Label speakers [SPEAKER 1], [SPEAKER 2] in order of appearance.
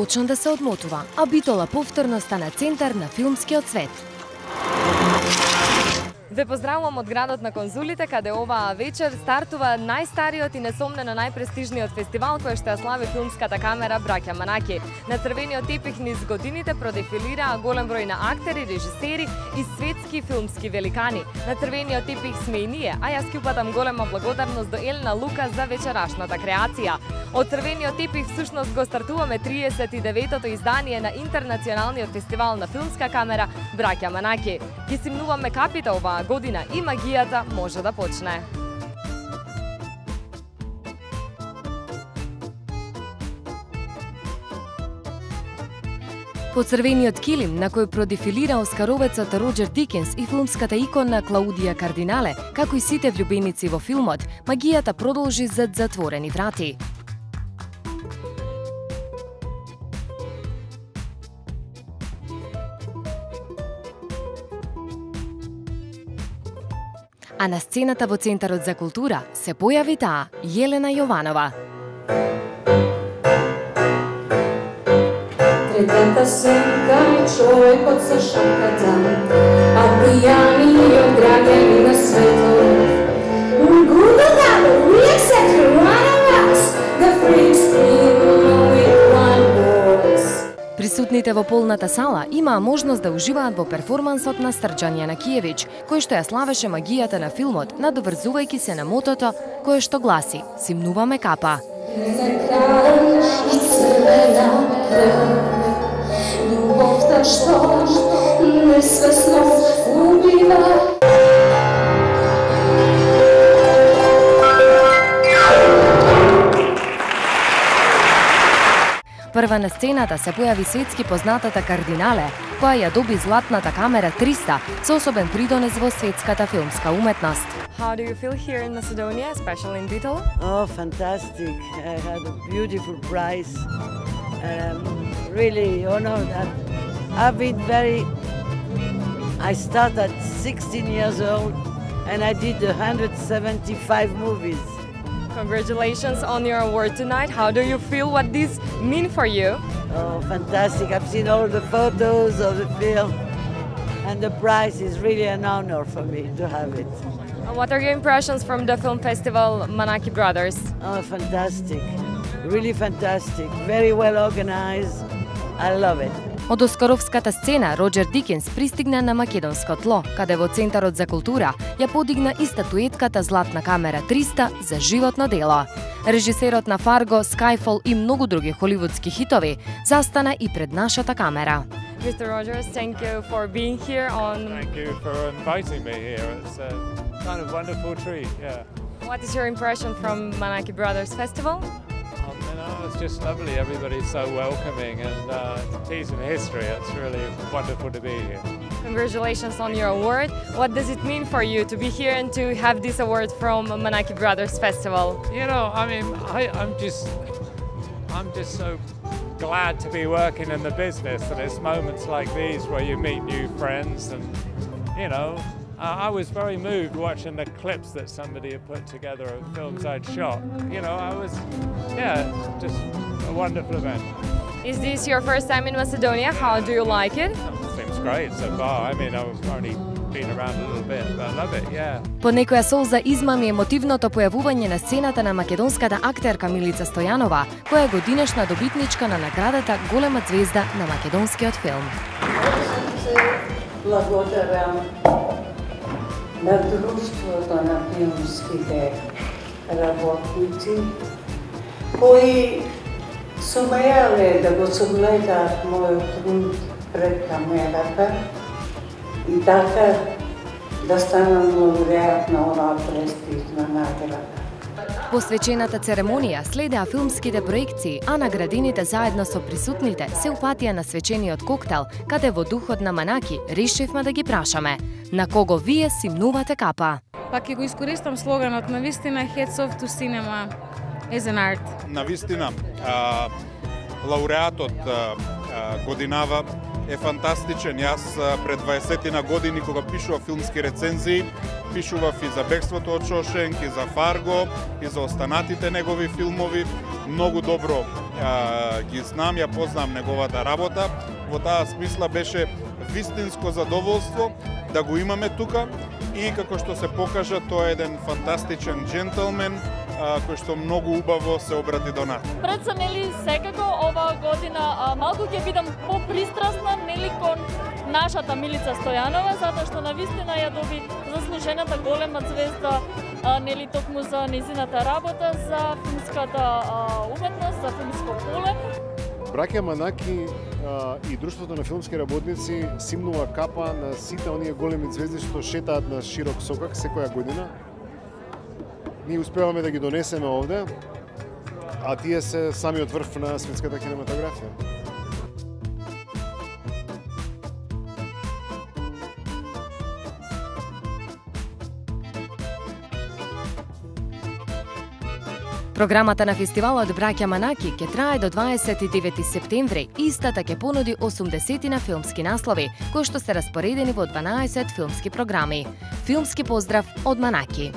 [SPEAKER 1] почна да се одмотува, а Битола повторно стана центар на филмскиот свет. Ве поздравувам од градот на конзулите, каде оваа вечер стартува најстариот и несомнено најпрестижниот фестивал кој што ја слави филмската камера Браќа Манаки. На црвениот тепих низ годините продефилираа голем број на актери, режисери и светски филмски великани. На црвениот тепих сме и ние, а јас ќе упатам голема благодарност до Елена Лука за вечерашната креација. Од црвениот тепих всушност го стартуваме 39-тото издание на Интернационалниот фестивал на филмска камера Браќа Манаки. Ги симнуваме капите оваа година и магијата може да почне. По црвениот килим на кој продефилира оскаровецот Роџер Дикенс и филмската икона Клаудија Кардинале, како и сите влюбеници во филмот, магијата продолжи зад затворени врати. А на сцената во Центарот за култура се појави таа, Јелена Јованова.
[SPEAKER 2] Третата сенка е човекот со шапката, а пијаниот граѓани на светот. Good enough, we accept one of us, the freak scream with one voice.
[SPEAKER 1] Присутните во полната сала имаа можност да уживаат во перформансот на Срđan Јанакиевиќ, кој што ја славеше магијата на филмот, надоврзувајќи се на мотото кое што гласи "Симнуваме капа".
[SPEAKER 2] Љубовта што несвесно убива.
[SPEAKER 1] Прва на сцената се појави светски познатата Кардинале, која ја доби златната камера 300 со особен придонес во светската филмска уметност. How do you feel here in Macedonia, especially in Bitola?
[SPEAKER 3] Oh, fantastic. I had a beautiful prize. I'm really honored. I started at 16 years old and I did 175 movies.
[SPEAKER 1] Congratulations on your award tonight. How do you feel? What this mean for you?
[SPEAKER 3] Oh, fantastic. I've seen all the photos of the film and the prize is really an honor for me to have it.
[SPEAKER 1] What are your impressions from the film festival Manaki Brothers?
[SPEAKER 3] Oh, fantastic. Really fantastic. Very well organized. I love it.
[SPEAKER 1] Од оскаровската сцена Роџер Дикенс пристигна на македонско тло, каде во Центарот за култура ја подигна и статуетката Златна камера 300 за животно дело. Режисерот на Фарго, Skyfall и многу други холивудски хитови застана и пред нашата камера. Mr. Rogers, thank you for being here on...
[SPEAKER 4] Thank you for inviting me here. It's a kind of wonderful treat, yeah.
[SPEAKER 1] What is your impression from Manaki Brothers Festival?
[SPEAKER 4] You know, it's just lovely. Everybody's so welcoming and it's a piece of history. It's really wonderful to be here.
[SPEAKER 1] Congratulations on your award. What does it mean for you to be here and to have this award from Manaki Brothers Festival?
[SPEAKER 4] You know, I mean, I'm just so glad to be working in the business, and it's moments like these where you meet new friends and, you know, I was very moved watching the clips that somebody had put together of films I'd shot. You know, just a wonderful event.
[SPEAKER 1] Is this your first time in Macedonia? How do you like it?
[SPEAKER 4] Seems great so far. I mean, I've only been around a little bit, but I love it, yeah.
[SPEAKER 1] По некоја солза измами емотивното појавување на сцената на македонската актерка Милица Стојанова, која е годинешна добитничка на наградата Голема звезда на македонскиот филм.
[SPEAKER 2] Благодарам на Друштвото на филмските работници, кои сумејале да го согледаат мојот труд пред камерата и така да станам лауреат на оваа престижна награда.
[SPEAKER 1] Посвечената церемонија следеа филмските проекции, а наградените заедно со присутните се упатија на свечениот коктел, каде во духот на Манаки решивме да ги прашаме на кого вие симнувате капа.
[SPEAKER 5] Пак ќе го искористам слоганот на вистина Heads Off to Cinema is an art.
[SPEAKER 6] На вистина, лауреатот годинава е фантастичен. Јас пред 20 на години кога пишував филмски рецензии, пишував и за Бегството од Шошенк, и за Фарго, и за останатите негови филмови. Многу добро ги знам, ја познам неговата работа. Во таа смисла беше вистинско задоволство да го имаме тука и како што се покажа, тоа е еден фантастичен джентълмен кој што многу убаво се обрати до нас.
[SPEAKER 7] Пред се, нели, секако оваа година малку ќе бидам попристрасна, нели, кон нашата Милица Стојанова, затоа што навистина ја доби заслужената голема звезда, нели, токму за незината работа, за филмската уметност, за филмско поле.
[SPEAKER 8] Браќа Манаки и Друштвото на филмски работници симнува капа на сите оние големи звезди што шетаат на широк сокак секоја година. Ние успеваме да ги донесеме овде, а тие се самиот врв на светската кинематографија.
[SPEAKER 1] Програмата на фестивалот Браќа Манаки ќе трае до 29 септември. Истата ќе понуди 80 филмски наслови, кои што се распоредени во 12 филмски програми. Филмски поздрав од Манаки.